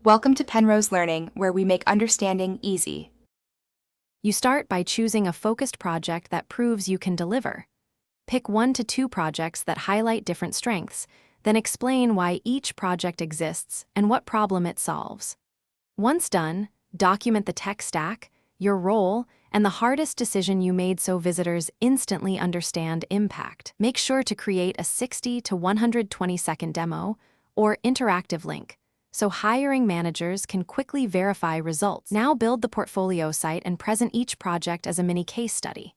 Welcome to Penrose Learning, where we make understanding easy. You start by choosing a focused project that proves you can deliver. Pick 1 to 2 projects that highlight different strengths, then explain why each project exists and what problem it solves. Once done, document the tech stack, your role, and the hardest decision you made so visitors instantly understand impact. Make sure to create a 60 to 120-second demo or interactive link, so hiring managers can quickly verify results. Now build the portfolio site and present each project as a mini case study.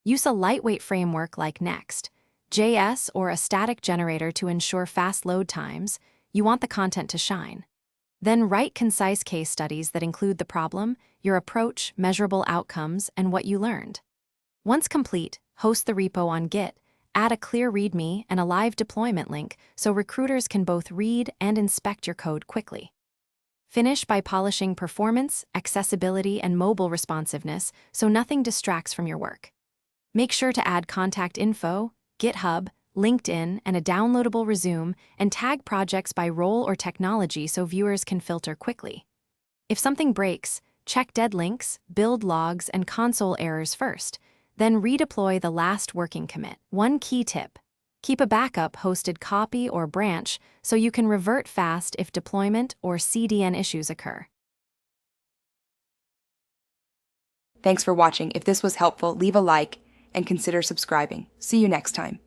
Use a lightweight framework like Next.js or a static generator to ensure fast load times. You want the content to shine. Then write concise case studies that include the problem, your approach, measurable outcomes, and what you learned. Once complete, host the repo on Git, add a clear README and a live deployment link so recruiters can both read and inspect your code quickly. Finish by polishing performance, accessibility, and mobile responsiveness so nothing distracts from your work. Make sure to add contact info, GitHub, LinkedIn, and a downloadable resume, and tag projects by role or technology so viewers can filter quickly. If something breaks, check dead links, build logs, and console errors first. Then redeploy the last working commit. One key tip: keep a backup hosted copy or branch so you can revert fast if deployment or CDN issues occur. Thanks for watching. If this was helpful, leave a like and consider subscribing. See you next time.